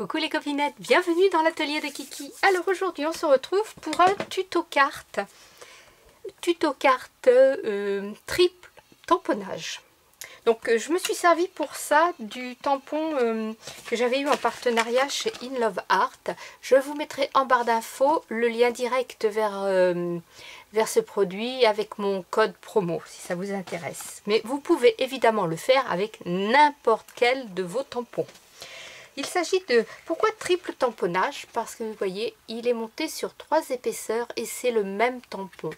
Coucou les copinettes, bienvenue dans l'atelier de Kiki. Alors aujourd'hui on se retrouve pour un tuto carte. Triple tamponnage. Donc je me suis servi pour ça du tampon que j'avais eu en partenariat chez In Love Art. Je vous mettrai en barre d'infos le lien direct vers ce produit avec mon code promo si ça vous intéresse. Mais vous pouvez évidemment le faire avec n'importe quel de vos tampons. Il s'agit de... Pourquoi triple tamponnage? Parce que vous voyez, il est monté sur 3 épaisseurs et c'est le même tampon.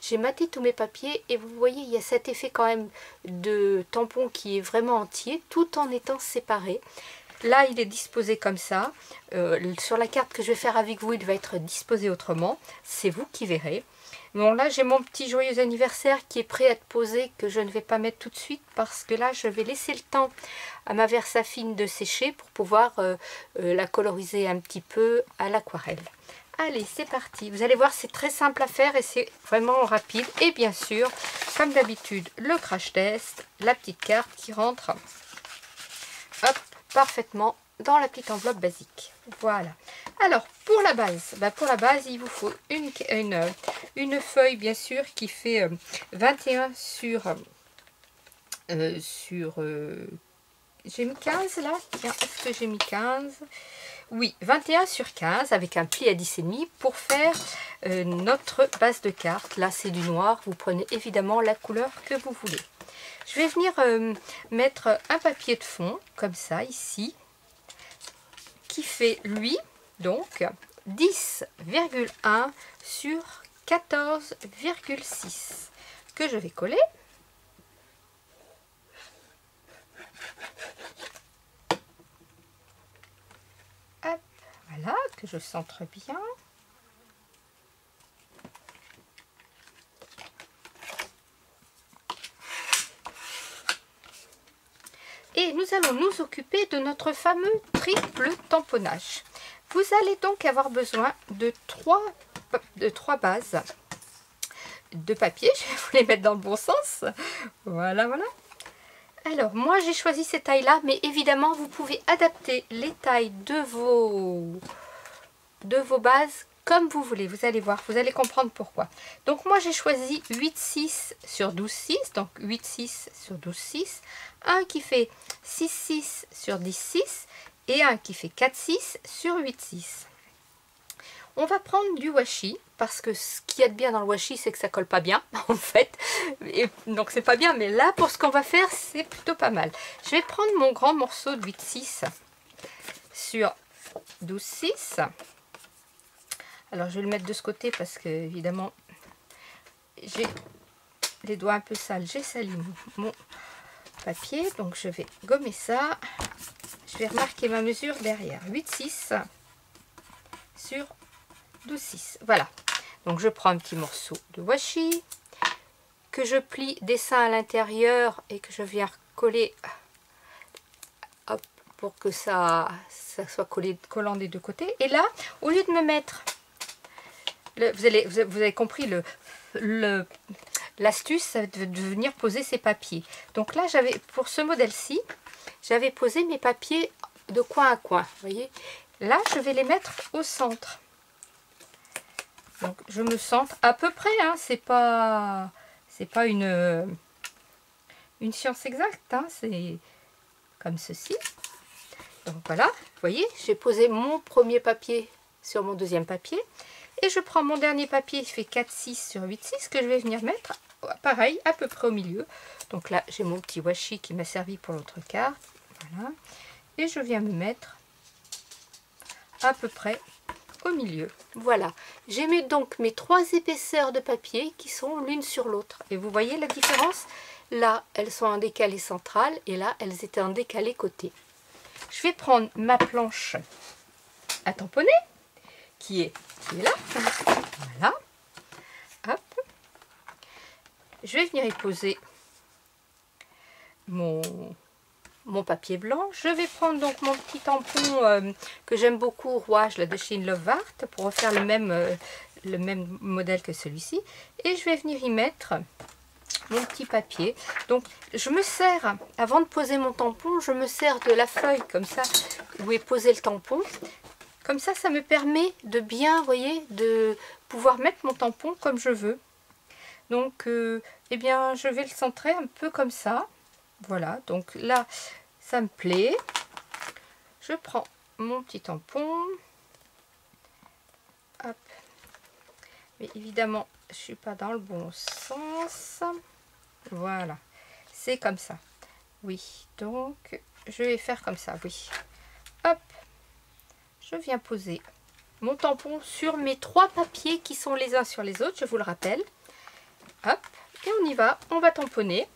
J'ai maté tous mes papiers et vous voyez, il y a cet effet quand même de tampon qui est vraiment entier tout en étant séparé. Là, il est disposé comme ça. Sur la carte que je vais faire avec vous, il va être disposé autrement. C'est vous qui verrez. Bon, là, j'ai mon petit joyeux anniversaire qui est prêt à être posé, que je ne vais pas mettre tout de suite parce que là, je vais laisser le temps à ma Versafine de sécher pour pouvoir la coloriser un petit peu à l'aquarelle. Allez, c'est parti. Vous allez voir, c'est très simple à faire et c'est vraiment rapide. Et bien sûr, comme d'habitude, le crash test, la petite carte qui rentre hop, parfaitement dans la petite enveloppe basique. Voilà. Alors, pour la base, il vous faut une feuille, bien sûr, qui fait 21 sur... j'ai mis 15 là. Tiens, est-ce que j'ai mis 15? Oui, 21 sur 15 avec un pli à 10,5 pour faire notre base de carte. Là, c'est du noir. Vous prenez évidemment la couleur que vous voulez. Je vais venir mettre un papier de fond, comme ça, ici, qui fait, lui, donc, 10,1 sur 14,6, que je vais coller. Hop, voilà, que je centre bien. Et nous allons nous occuper de notre fameux triple tamponnage. Vous allez donc avoir besoin de trois bases de papier. Je vais vous les mettre dans le bon sens. Voilà, voilà. Alors, moi, j'ai choisi ces tailles-là, mais évidemment, vous pouvez adapter les tailles de vos bases comme vous voulez. Vous allez voir, vous allez comprendre pourquoi. Donc, moi, j'ai choisi 8,6 sur 12,6, donc 8,6 sur 12,6. Un qui fait 6,6 sur 10,6 et un qui fait 4,6 sur 8,6. On va prendre du washi parce que ce qu'il y a de bien dans le washi, c'est que ça colle pas bien en fait. Et donc c'est pas bien, mais là pour ce qu'on va faire, c'est plutôt pas mal. Je vais prendre mon grand morceau de 8,6 sur 12,6. Alors je vais le mettre de ce côté parce que évidemment j'ai les doigts un peu sales. J'ai sali mon papier, donc je vais gommer ça. Je vais remarquer ma mesure derrière. 8,6 sur 12,6. Voilà. Donc je prends un petit morceau de washi que je plie dessin à l'intérieur et que je viens coller hop, pour que ça soit collant des deux côtés. Et là, au lieu de me mettre, vous avez compris l'astuce, ça va de venir poser ces papiers. Donc là, pour ce modèle-ci, j'avais posé mes papiers de coin à coin. Vous voyez, là, je vais les mettre au centre. Donc je me centre à peu près, hein, c'est pas une science exacte, hein, c'est comme ceci. Donc voilà, vous voyez, j'ai posé mon premier papier sur mon deuxième papier et je prends mon dernier papier qui fait 4,6 sur 8,6 que je vais venir mettre pareil à peu près au milieu. Donc là j'ai mon petit washi qui m'a servi pour l'autre carte, voilà, et je viens me mettre à peu près au milieu. Voilà, j'ai mis donc mes 3 épaisseurs de papier qui sont l'une sur l'autre. Et vous voyez la différence? Là, elles sont en décalé central et là, elles étaient en décalé côté. Je vais prendre ma planche à tamponner qui est là. Voilà. Hop. Je vais venir y poser mon papier blanc. Je vais prendre donc mon petit tampon que j'aime beaucoup, rouage là, de chez In Love Art, pour refaire le même modèle que celui-ci. Et je vais venir y mettre mon petit papier. Donc je me sers, avant de poser mon tampon, je me sers de la feuille comme ça, où est posé le tampon. Comme ça me permet de bien, vous voyez, de pouvoir mettre mon tampon comme je veux. Donc, eh bien, je vais le centrer un peu comme ça. Voilà, donc là, ça me plaît. Je prends mon petit tampon. Hop. Mais évidemment, je ne suis pas dans le bon sens. Voilà, c'est comme ça. Oui, donc, je vais faire comme ça, oui. Hop. Je viens poser mon tampon sur mes 3 papiers qui sont les uns sur les autres, je vous le rappelle. Hop, et on y va, on va tamponner.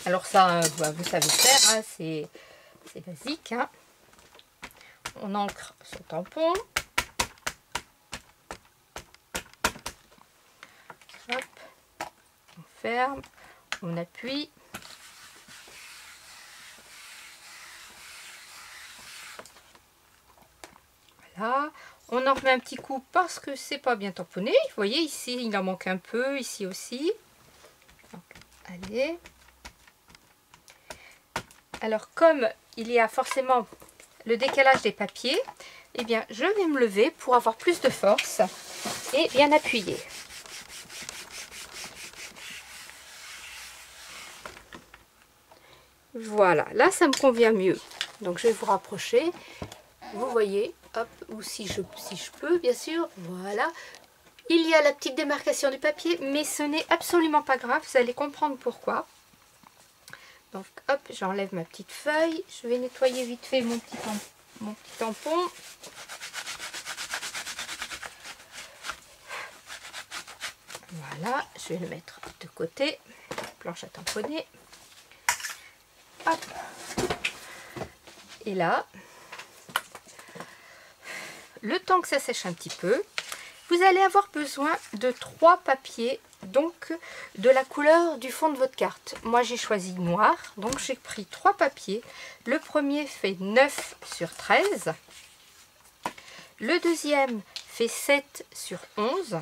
Alors ça, vous savez faire, hein, c'est basique. Hein. On ancre son tampon. Hop, on ferme, on appuie. Voilà, on en remet un petit coup parce que c'est pas bien tamponné. Vous voyez ici, il en manque un peu, ici aussi. Donc, allez. Alors comme il y a forcément le décalage des papiers, eh bien je vais me lever pour avoir plus de force et bien appuyer. Voilà, là ça me convient mieux. Donc je vais vous rapprocher. Vous voyez, hop, ou si je peux, bien sûr, voilà. Il y a la petite démarcation du papier, mais ce n'est absolument pas grave, vous allez comprendre pourquoi. Donc, hop, j'enlève ma petite feuille. Je vais nettoyer vite fait mon petit tampon. Voilà, je vais le mettre de côté. Planche à tamponner. Hop. Et là, le temps que ça sèche un petit peu, vous allez avoir besoin de 3 papiers, donc de la couleur du fond de votre carte. Moi j'ai choisi noir, donc j'ai pris 3 papiers. Le premier fait 9 sur 13. Le deuxième fait 7 sur 11.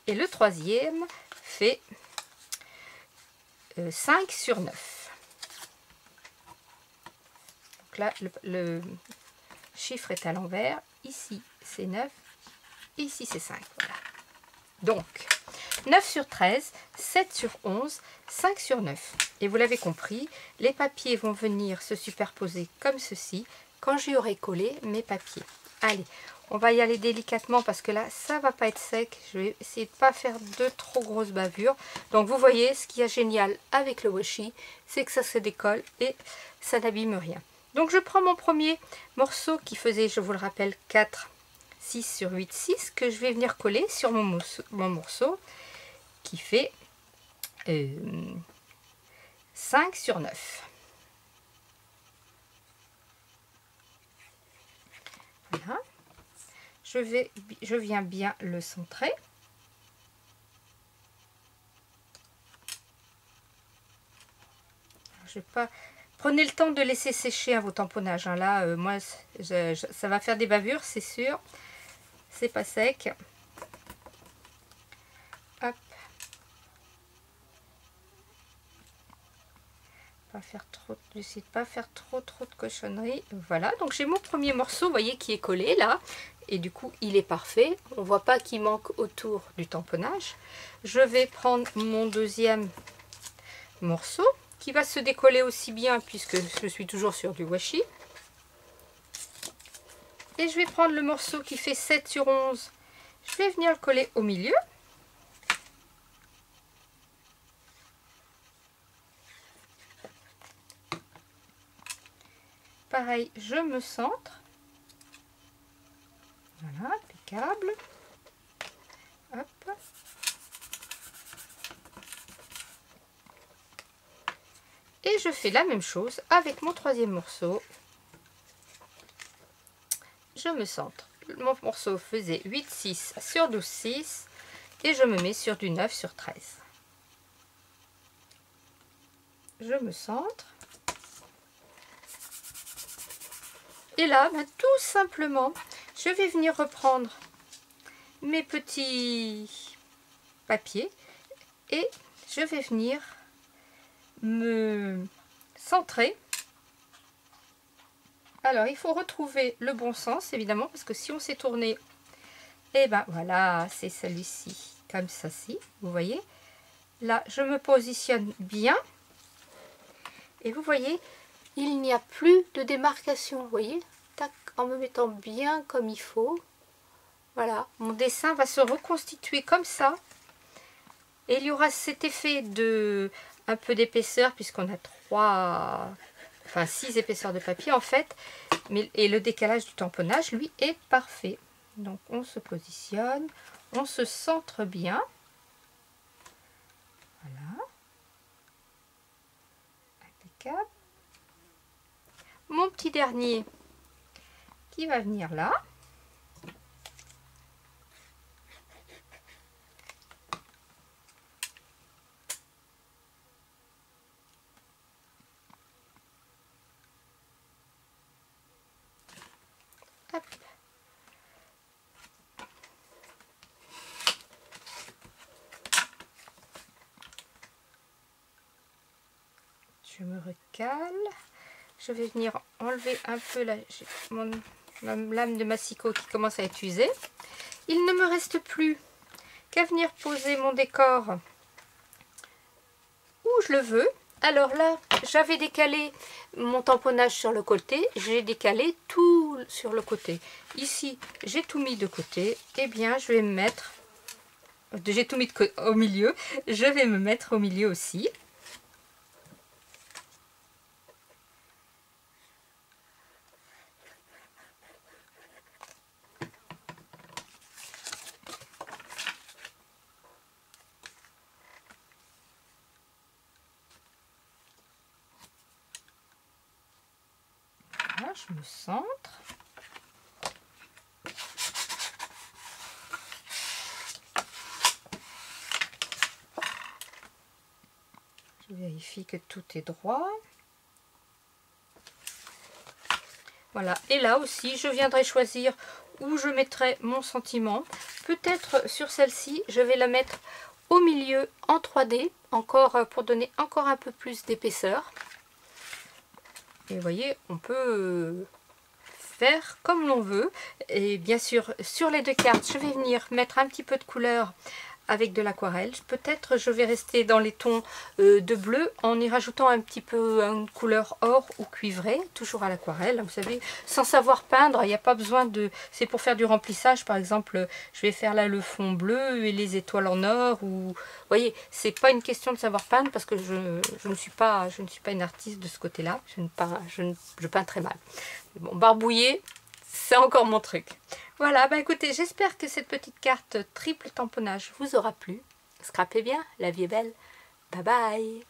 Et le troisième fait 5 sur 9. Donc là, le chiffre est à l'envers. Ici, c'est 9. Ici, c'est 5. Voilà. Donc, 9 sur 13, 7 sur 11, 5 sur 9. Et vous l'avez compris, les papiers vont venir se superposer comme ceci quand j'y aurai collé mes papiers. Allez, on va y aller délicatement parce que là, ça va pas être sec. Je vais essayer de ne pas faire de trop grosses bavures. Donc, vous voyez, ce qui est génial avec le washi, c'est que ça se décolle et ça n'abîme rien. Donc, je prends mon premier morceau qui faisait, je vous le rappelle, 4, 6 sur 8, 6, que je vais venir coller sur mon morceau qui fait 5 sur 9. Voilà. Je viens bien le centrer. Je vais pas... Prenez le temps de laisser sécher vos tamponnages. Hein. Là, moi, ça va faire des bavures, c'est sûr. C'est pas sec. Hop. J'essaie de pas faire trop de cochonneries. Voilà, donc j'ai mon premier morceau, vous voyez, qui est collé là. Et du coup, il est parfait. On voit pas qu'il manque autour du tamponnage. Je vais prendre mon deuxième morceau qui va se décoller aussi bien puisque je suis toujours sur du washi. Et je vais prendre le morceau qui fait 7 sur 11. Je vais venir le coller au milieu. Pareil, je me centre. Voilà, impeccable. Hop. Et je fais la même chose avec mon troisième morceau. Je me centre. Mon morceau faisait 8, 6 sur 12, 6. Et je me mets sur du 9 sur 13. Je me centre. Et là, tout simplement, je vais venir reprendre mes petits papiers et je vais venir me centrer. Alors il faut retrouver le bon sens évidemment, parce que si on s'est tourné, et ben voilà, c'est celui-ci, comme ceci, vous voyez. Là je me positionne bien et vous voyez, il n'y a plus de démarcation, vous voyez, tac, en me mettant bien comme il faut. Voilà, mon dessin va se reconstituer comme ça. Et il y aura cet effet de un peu d'épaisseur, puisqu'on a 6 épaisseurs de papier en fait. Et le décalage du tamponnage, lui, est parfait. Donc on se positionne, on se centre bien. Voilà. Impeccable. Mon petit dernier qui va venir là. Hop. Je me recale. Je vais venir enlever un peu la lame de massicot qui commence à être usée. Il ne me reste plus qu'à venir poser mon décor où je le veux. Alors là, j'avais décalé mon tamponnage sur le côté, j'ai décalé tout sur le côté. Ici, j'ai tout mis de côté. Eh bien, je vais me mettre, j'ai tout mis au milieu, je vais me mettre au milieu aussi. Voilà, je me centre. Je vérifie que tout est droit. Voilà, et là aussi, je viendrai choisir où je mettrai mon sentiment. Peut-être sur celle-ci, je vais la mettre au milieu en 3D, encore pour donner encore un peu plus d'épaisseur. Et vous voyez, on peut faire comme l'on veut. Et bien sûr, sur les deux cartes, je vais venir mettre un petit peu de couleur avec de l'aquarelle. Peut-être je vais rester dans les tons de bleu en y rajoutant un petit peu une couleur or ou cuivrée, toujours à l'aquarelle. Vous savez, sans savoir peindre, il n'y a pas besoin de... C'est pour faire du remplissage, par exemple, je vais faire là le fond bleu et les étoiles en or. Ou... Vous voyez, c'est pas une question de savoir peindre parce que je ne suis pas une artiste de ce côté-là. Je peins très mal. Bon, barbouiller, c'est encore mon truc. Voilà, bah écoutez, j'espère que cette petite carte triple tamponnage vous aura plu. Scrapez bien, la vie est belle. Bye bye.